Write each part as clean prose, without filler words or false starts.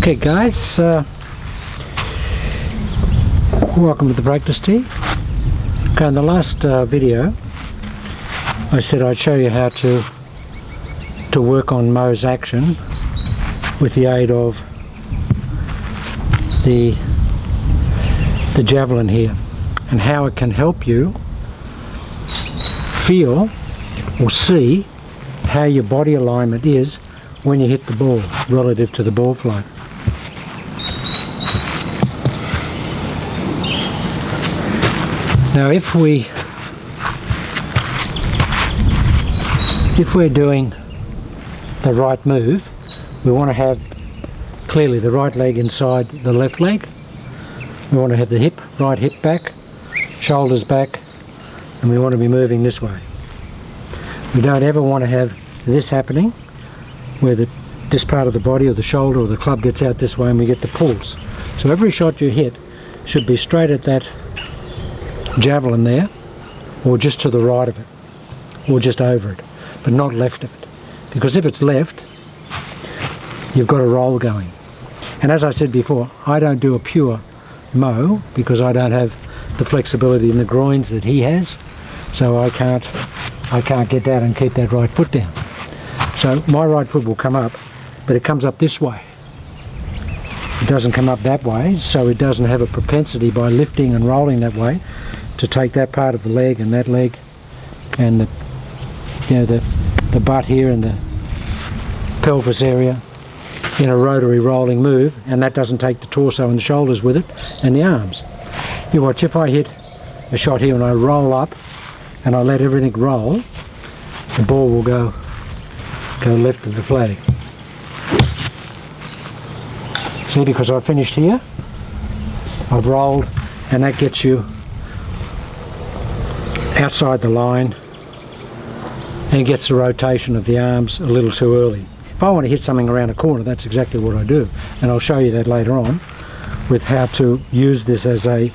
Okay guys, welcome to the practice tee. Okay, in the last video I said I'd show you how to work on Mo's action with the aid of the Javelin here, and how it can help you feel or see how your body alignment is when you hit the ball relative to the ball flight. Now if we're doing the right move, we want to have clearly the right leg inside the left leg. We want to have the right hip back, shoulders back, and we want to be moving this way. We don't ever want to have this happening where this part of the body or the shoulder or the club gets out this way and we get the pulls. So every shot you hit should be straight at that Javelin there, or just to the right of it, or just over it, but not left of it, because if it's left you've got a roll going. And as I said before, I don't do a pure Mo because I don't have the flexibility in the groins that he has, so I can't get that and keep that right foot down. So my right foot will come up, but it comes up this way. It doesn't come up that way, so it doesn't have a propensity by lifting and rolling that way to take that part of the leg and that leg and the butt here and the pelvis area in a rotary rolling move, and that doesn't take the torso and the shoulders with it and the arms. You watch, if I hit a shot here and I roll up and I let everything roll, the ball will go left of the flag. See, because I finished here, I've rolled, and that gets you outside the line and gets the rotation of the arms a little too early. If I want to hit something around a corner, that's exactly what I do, and I'll show you that later on with how to use this as an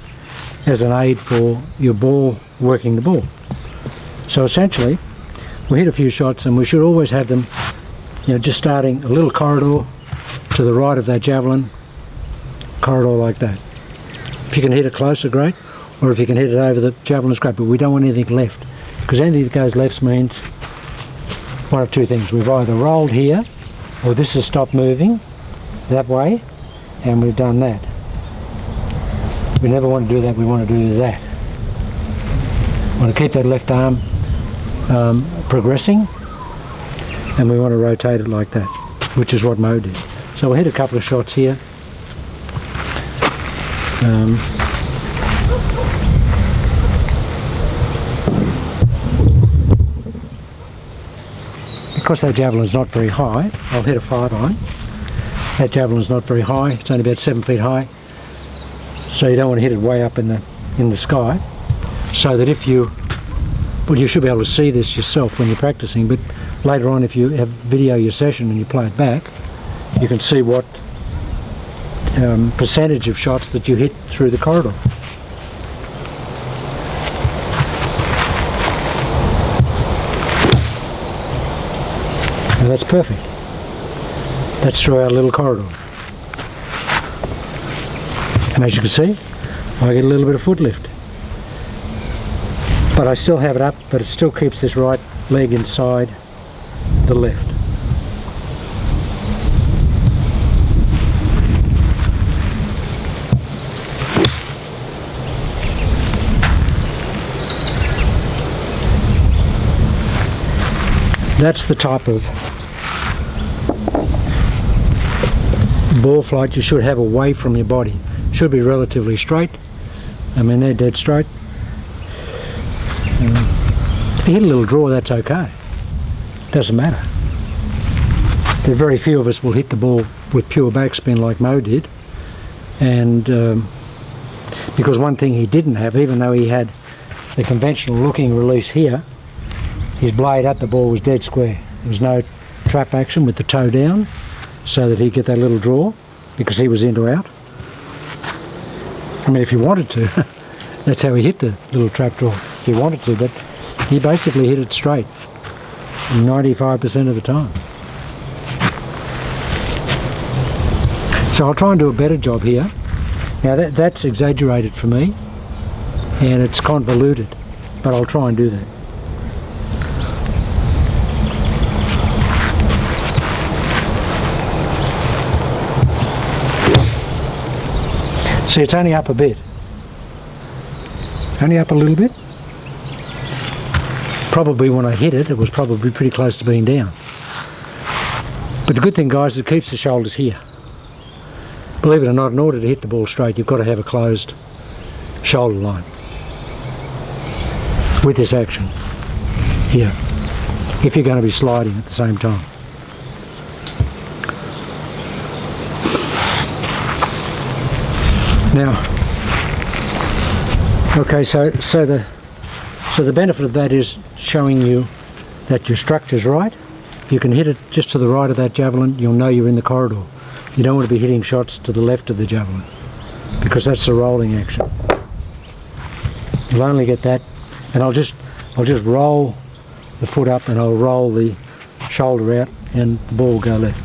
aid for your ball, working the ball. So essentially we hit a few shots, and we should always have them, just starting a little corridor to the right of that Javelin, corridor like that. If you can hit it closer, great, or if you can hit it over the Javelin, it's great, but we don't want anything left, because anything that goes left means one of two things. We've either rolled here, or this has stopped moving that way, and we've done that. We never want to do that, we want to do that. We want to keep that left arm progressing, and we want to rotate it like that, which is what Mo did. So we'll hit a couple of shots here. Because that Javelin's not very high, I'll hit a 5-iron. That Javelin's not very high, it's only about 7 feet high, so you don't want to hit it way up in the sky, so that if you, well, you should be able to see this yourself when you're practicing, but later on if you have video your session and you play it back, you can see what percentage of shots that you hit through the corridor. Now that's perfect. That's through our little corridor. And as you can see, I get a little bit of foot lift. But I still have it up, but it still keeps this right leg inside the left. That's the type of ball flight you should have away from your body. Should be relatively straight. I mean, they're dead straight. If you hit a little draw, that's okay. Doesn't matter. There are very few of us will hit the ball with pure backspin like Mo did, and because one thing he didn't have, even though he had the conventional looking release here, his blade at the ball was dead square. There was no trap action with the toe down, so that he'd get that little draw, because he was into out. I mean, if he wanted to, that's how he hit the little trap draw, if he wanted to, but he basically hit it straight 95% of the time. So I'll try and do a better job here. Now that's exaggerated for me and it's convoluted, but I'll try and do that. See, it's only up a bit. Only up a little bit. Probably when I hit it, it was probably pretty close to being down. But the good thing, guys, it keeps the shoulders here. Believe it or not, in order to hit the ball straight, you've got to have a closed shoulder line with this action here, if you're going to be sliding at the same time. Now, okay, so the benefit of that is showing you that your structure's right. If you can hit it just to the right of that javelin, you'll know you're in the corridor. You don't want to be hitting shots to the left of the javelin because that's the rolling action. You'll only get that, and I'll just roll the foot up and I'll roll the shoulder out and the ball will go left.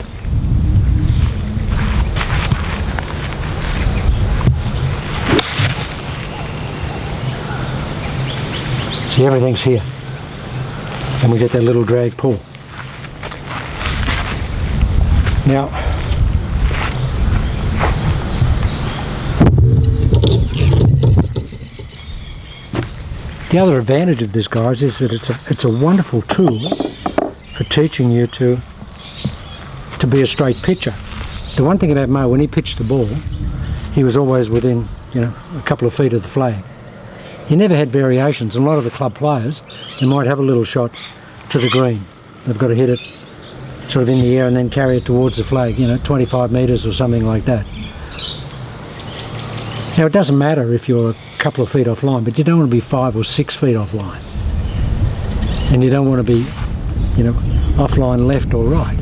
See, everything's here and we get that little drag pull. Now, the other advantage of this, guys, is that it's a wonderful tool for teaching you to be a straight pitcher. The one thing about Mo, when he pitched the ball, he was always within, a couple of feet of the flag. He never had variations. And a lot of the club players, they might have a little shot to the green. They've got to hit it sort of in the air and then carry it towards the flag, 25 metres or something like that. Now, it doesn't matter if you're a couple of feet offline, but you don't want to be 5 or 6 feet offline. And you don't want to be, offline left or right.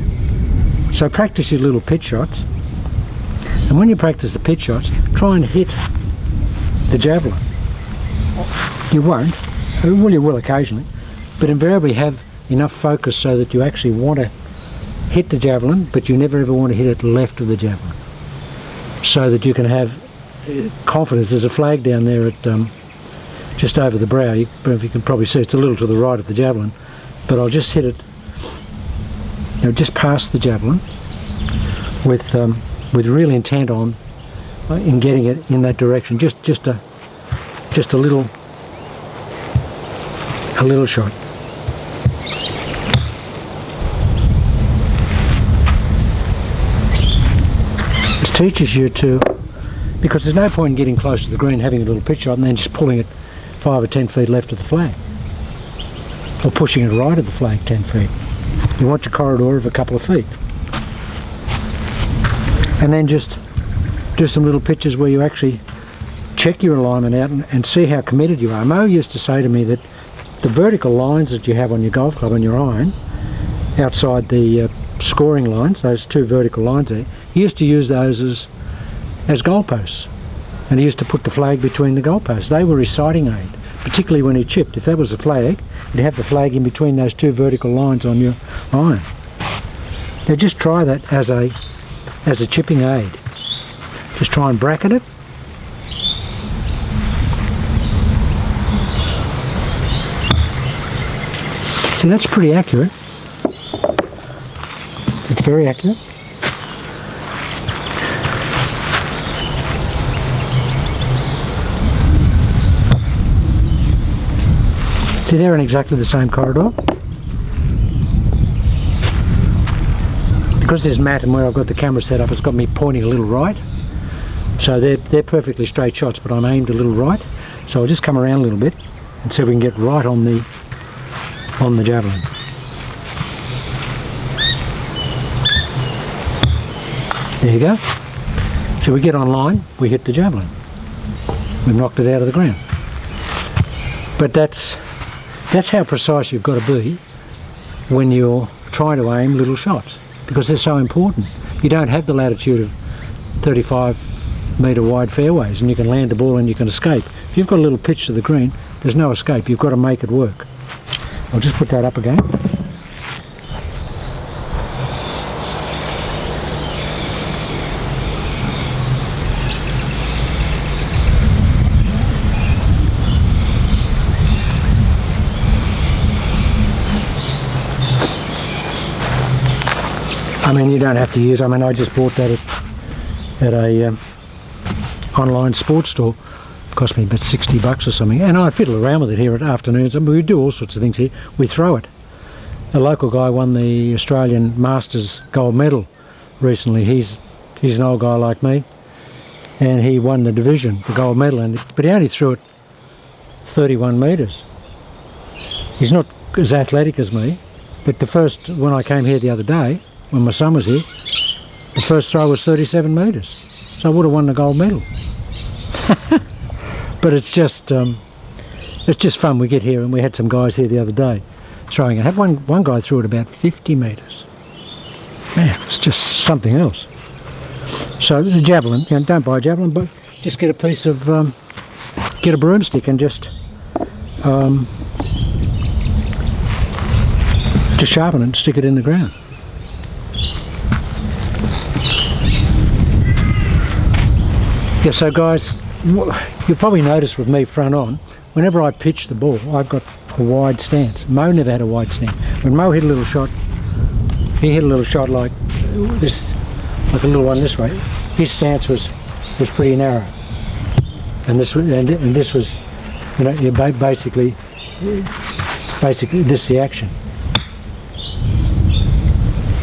So practice your little pitch shots. And when you practice the pitch shots, try and hit the javelin. You won't. Well, you will occasionally, but invariably have enough focus so that you actually want to hit the javelin, but you never ever want to hit it left of the javelin, so that you can have confidence. There's a flag down there at just over the brow. You can probably see it's a little to the right of the javelin, but I'll just hit it, just past the javelin with real intent on in getting it in that direction. Just a little shot. This teaches you to, because there's no point in getting close to the green, having a little pitch shot and then just pulling it 5 or 10 feet left of the flag, or pushing it right of the flag 10 feet. You want your corridor of a couple of feet, and then just do some little pitches where you actually check your alignment out and see how committed you are. Mo used to say to me that the vertical lines that you have on your golf club and your iron, outside the scoring lines, those two vertical lines there, he used to use those as goalposts. And he used to put the flag between the goalposts. They were his sighting aid, particularly when he chipped. If that was a flag, you'd have the flag in between those two vertical lines on your iron. Now just try that as a chipping aid. Just try and bracket it. See, that's pretty accurate. It's very accurate. See, they're in exactly the same corridor. Because there's mat and where I've got the camera set up, it's got me pointing a little right. So they're perfectly straight shots, but I'm aimed a little right. So I'll just come around a little bit and see if we can get right on the javelin. There you go. So we get on line, we hit the javelin. We've knocked it out of the ground. But that's how precise you've got to be when you're trying to aim little shots, because they're so important. You don't have the latitude of 35-metre wide fairways and you can land the ball and you can escape. If you've got a little pitch to the green, there's no escape. You've got to make it work. I'll just put that up again. I mean, you don't have to use. I mean, I just bought that at a online sports store. It cost me about $60 or something, and I fiddle around with it here at afternoons. I mean, we do all sorts of things here. We throw it. A local guy won the Australian Masters gold medal recently. He's an old guy like me, and he won the division, the gold medal, but he only threw it 31 metres. He's not as athletic as me, but when I came here the other day, when my son was here, the first throw was 37 metres, so I would have won the gold medal. But it's just fun. We get here, and we had some guys here the other day throwing it. I had one guy threw it about 50 metres. Man, it's just something else. So the javelin, don't buy a javelin, but just get a piece of, get a broomstick and just sharpen it and stick it in the ground. Yeah, so guys, you'll probably notice with me front on, whenever I pitch the ball, I've got a wide stance. Mo never had a wide stance. When Mo hit a little shot, he hit a little shot like this, like a little one this way, his stance was pretty narrow. And this was, you know, basically this is the action.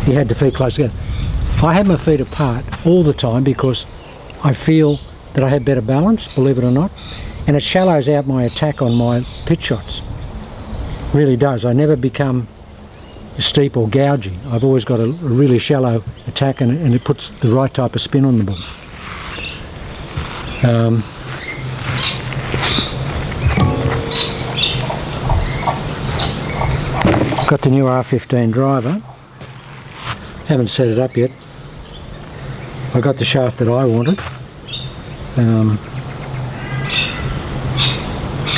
You had the feet close together. I have my feet apart all the time because I feel that I have better balance, believe it or not, and it shallows out my attack on my pitch shots. Really does. I never become steep or gouging. I've always got a really shallow attack, and it puts the right type of spin on the ball. Got the new R15 driver. Haven't set it up yet. I got the shaft that I wanted.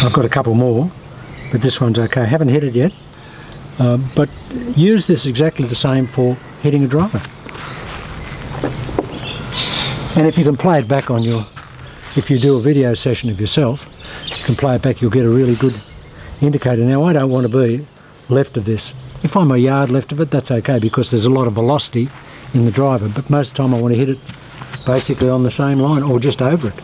I've got a couple more, but this one's okay. I haven't hit it yet, but use this exactly the same for hitting a driver. And if you can play it back on if you do a video session of yourself, you can play it back, you'll get a really good indicator. Now, I don't want to be left of this. If I'm a yard left of it, that's okay, because there's a lot of velocity in the driver, but most of the time I want to hit it basically on the same line or just over it.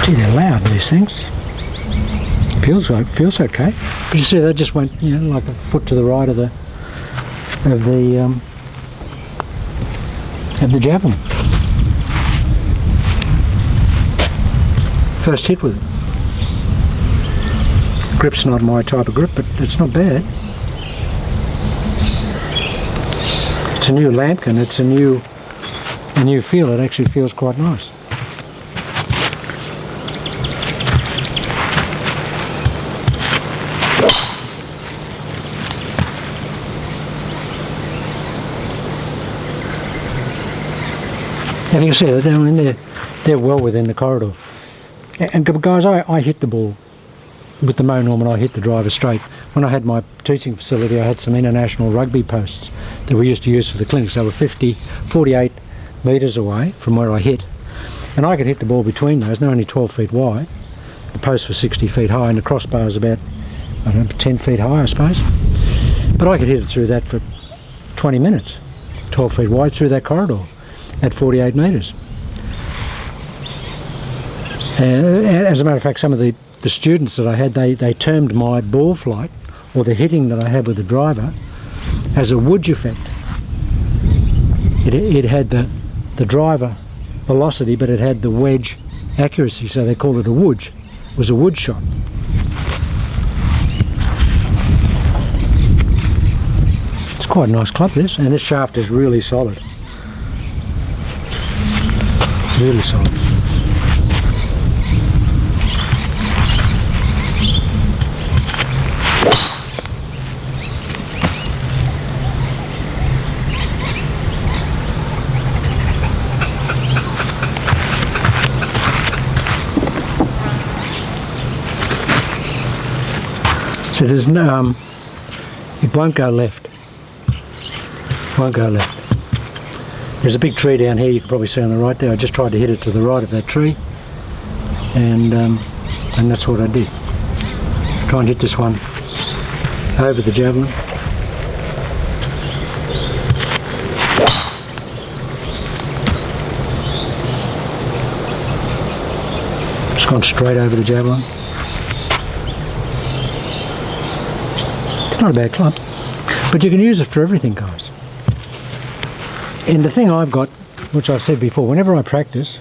Gee, they're loud, these things. Feels okay. But you see, they just went, you know, like a foot to the right of the javelin. First hit with it. Grip's not my type of grip, but it's not bad. It's a new lambkin. It's a new feel. It actually feels quite nice. And you can see that they're well within the corridor. And guys, I hit the ball with the Mo Norman. I hit the driver straight. When I had my teaching facility, I had some international rugby posts that we used to use for the clinics. They were 48 metres away from where I hit, and I could hit the ball between those. They're only 12 feet wide. The posts were 60 feet high, and the crossbar is about, I don't know, 10 feet high, I suppose. But I could hit it through that for 20 minutes, 12 feet wide through that corridor at 48 metres. As a matter of fact, some of the students that I had, they termed my ball flight, or the hitting that I had with the driver, as a wood effect. It had the driver velocity, but it had the wedge accuracy, so they called it a wood. It was a wood shot. It's quite a nice club, this, and this shaft is really solid. Really solid. So there's no, it won't go left. Won't go left. There's a big tree down here, you can probably see on the right there. I just tried to hit it to the right of that tree, and that's what I did. Try and hit this one over the javelin. It's gone straight over the javelin. It's not a bad club, but you can use it for everything, guys. And the thing I've got, which I've said before, whenever I practice,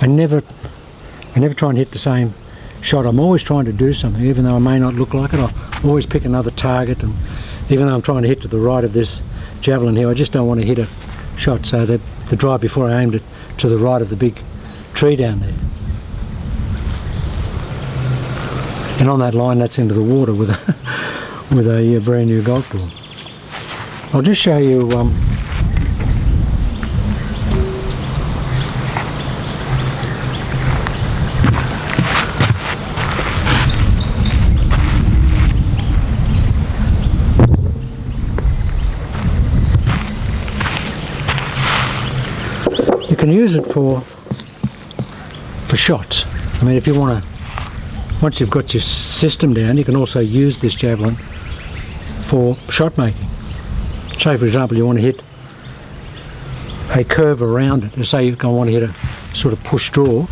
I never try and hit the same shot. I'm always trying to do something, even though I may not look like it. I'll always pick another target, and even though I'm trying to hit to the right of this javelin here, I just don't want to hit a shot. So the drive before I aimed it to the right of the big tree down there. And on that line, that's into the water with a brand new golf ball. I'll just show you. You can use it for shots. I mean, if you want to, once you've got your system down, you can also use this javelin for shot making. Say, for example, you want to hit a curve around it. Say you want to hit a sort of push draw.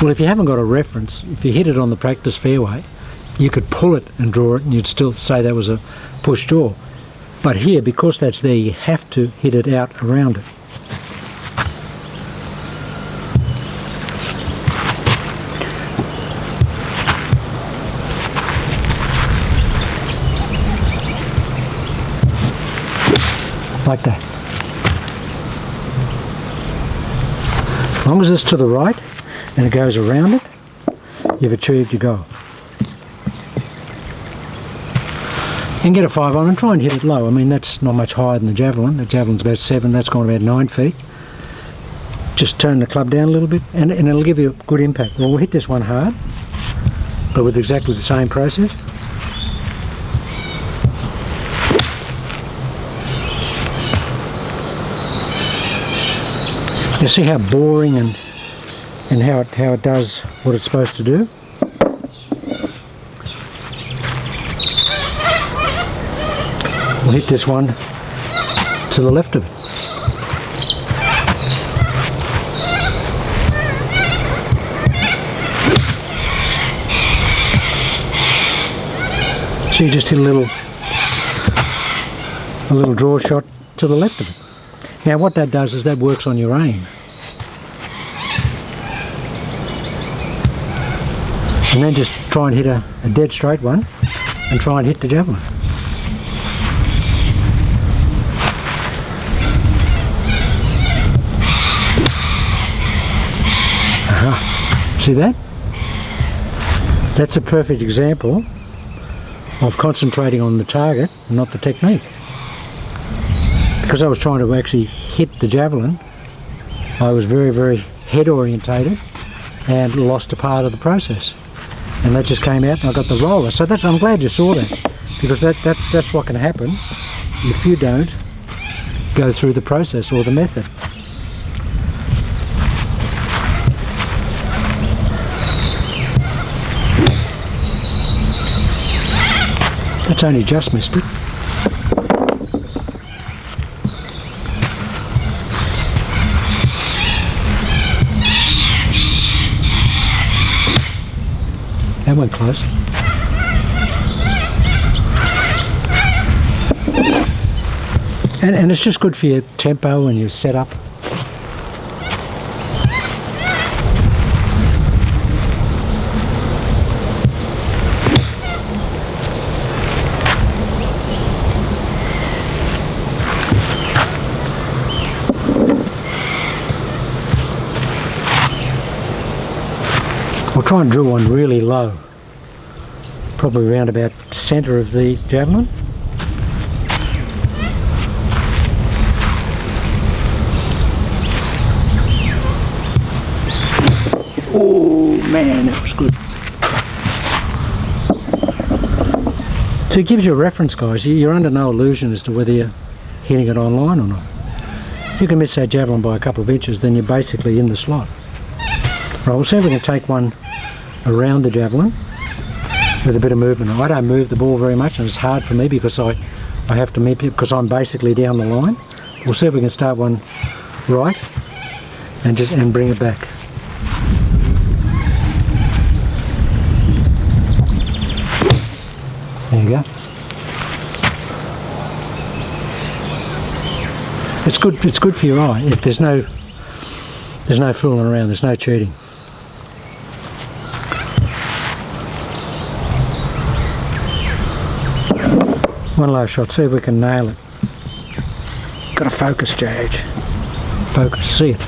Well, if you haven't got a reference, if you hit it on the practice fairway, you could pull it and draw it, and you'd still say that was a push draw. But here, because that's there, you have to hit it out around it. Like that. As long as it's to the right and it goes around it, you've achieved your goal. And get a 5 on and try and hit it low. I mean, that's not much higher than the javelin. The javelin's about 7, that's gone about 9 feet. Just turn the club down a little bit and it'll give you a good impact. Well, we'll hit this one hard, but with exactly the same process. You see how boring and how it does what it's supposed to do? We'll hit this one to the left of it. So you just hit a little draw shot to the left of it. Now what that does is that works on your aim. And then just try and hit a dead straight one and try and hit the javelin. Aha. See that? That's a perfect example of concentrating on the target and not the technique. Because I was trying to actually hit the javelin, I was very, very head orientated and lost a part of the process. And that just came out and I got the roller. So I'm glad you saw that, because that's what can happen if you don't go through the process or the method. That's only just missed it. That went close. And it's just good for your tempo and your setup. We'll try and drill one really low, probably around about centre of the javelin. Oh man, that was good. So it gives you a reference, guys. You're under no illusion as to whether you're hitting it online or not. You can miss that javelin by a couple of inches, then you're basically in the slot. Right, we'll see if we can take one around the javelin with a bit of movement. I don't move the ball very much, and it's hard for me because I have to meet it because I'm basically down the line. We'll see if we can start one right and bring it back. There you go. It's good for your eye. There's no fooling around, there's no cheating. One low shot, see if we can nail it. Got to focus, JH. Focus, see it.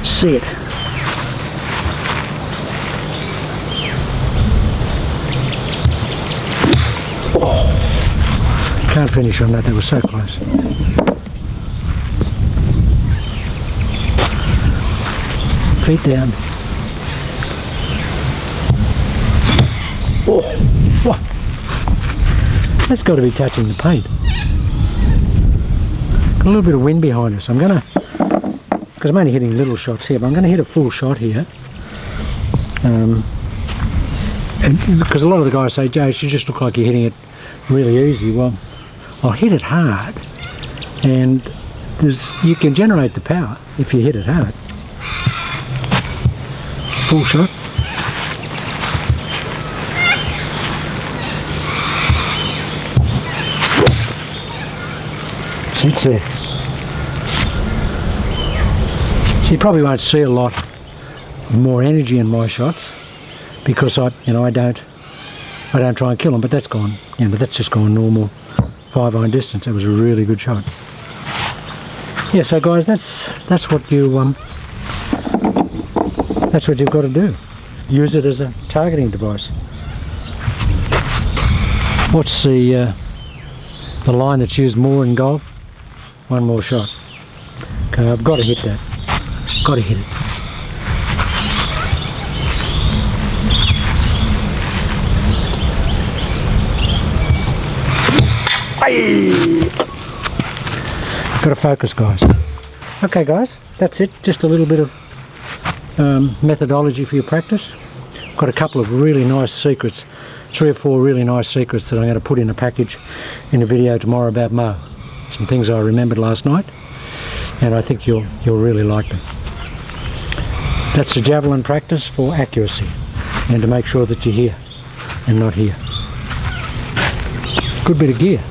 See it. Oh. Can't finish on that, was so close. Feet down. Oh, what? That's got to be touching the paint. Got a little bit of wind behind us. I'm gonna, because I'm only hitting little shots here, but I'm going to hit a full shot here. And because a lot of the guys say, Jace, you just look like you're hitting it really easy. Well, I'll hit it hard, and you can generate the power if you hit it hard. Full shot. It's there. So you probably won't see a lot more energy in my shots because I don't try and kill them, but that's gone. Yeah, but that's just gone normal 5-iron distance. That was a really good shot. Yeah, so guys, that's what you've got to do. Use it as a targeting device. What's the line that's used more in golf? One more shot. Okay, I've got to hit that. Got to hit it. Got to focus, guys. Okay, guys, that's it. Just a little bit of methodology for your practice. Got a couple of really nice secrets, 3 or 4 really nice secrets that I'm going to put in a package in a video tomorrow about Mo. Some things I remembered last night, and I think you'll really like them. That's the javelin practice for accuracy and to make sure that you're here and not here. Good bit of gear.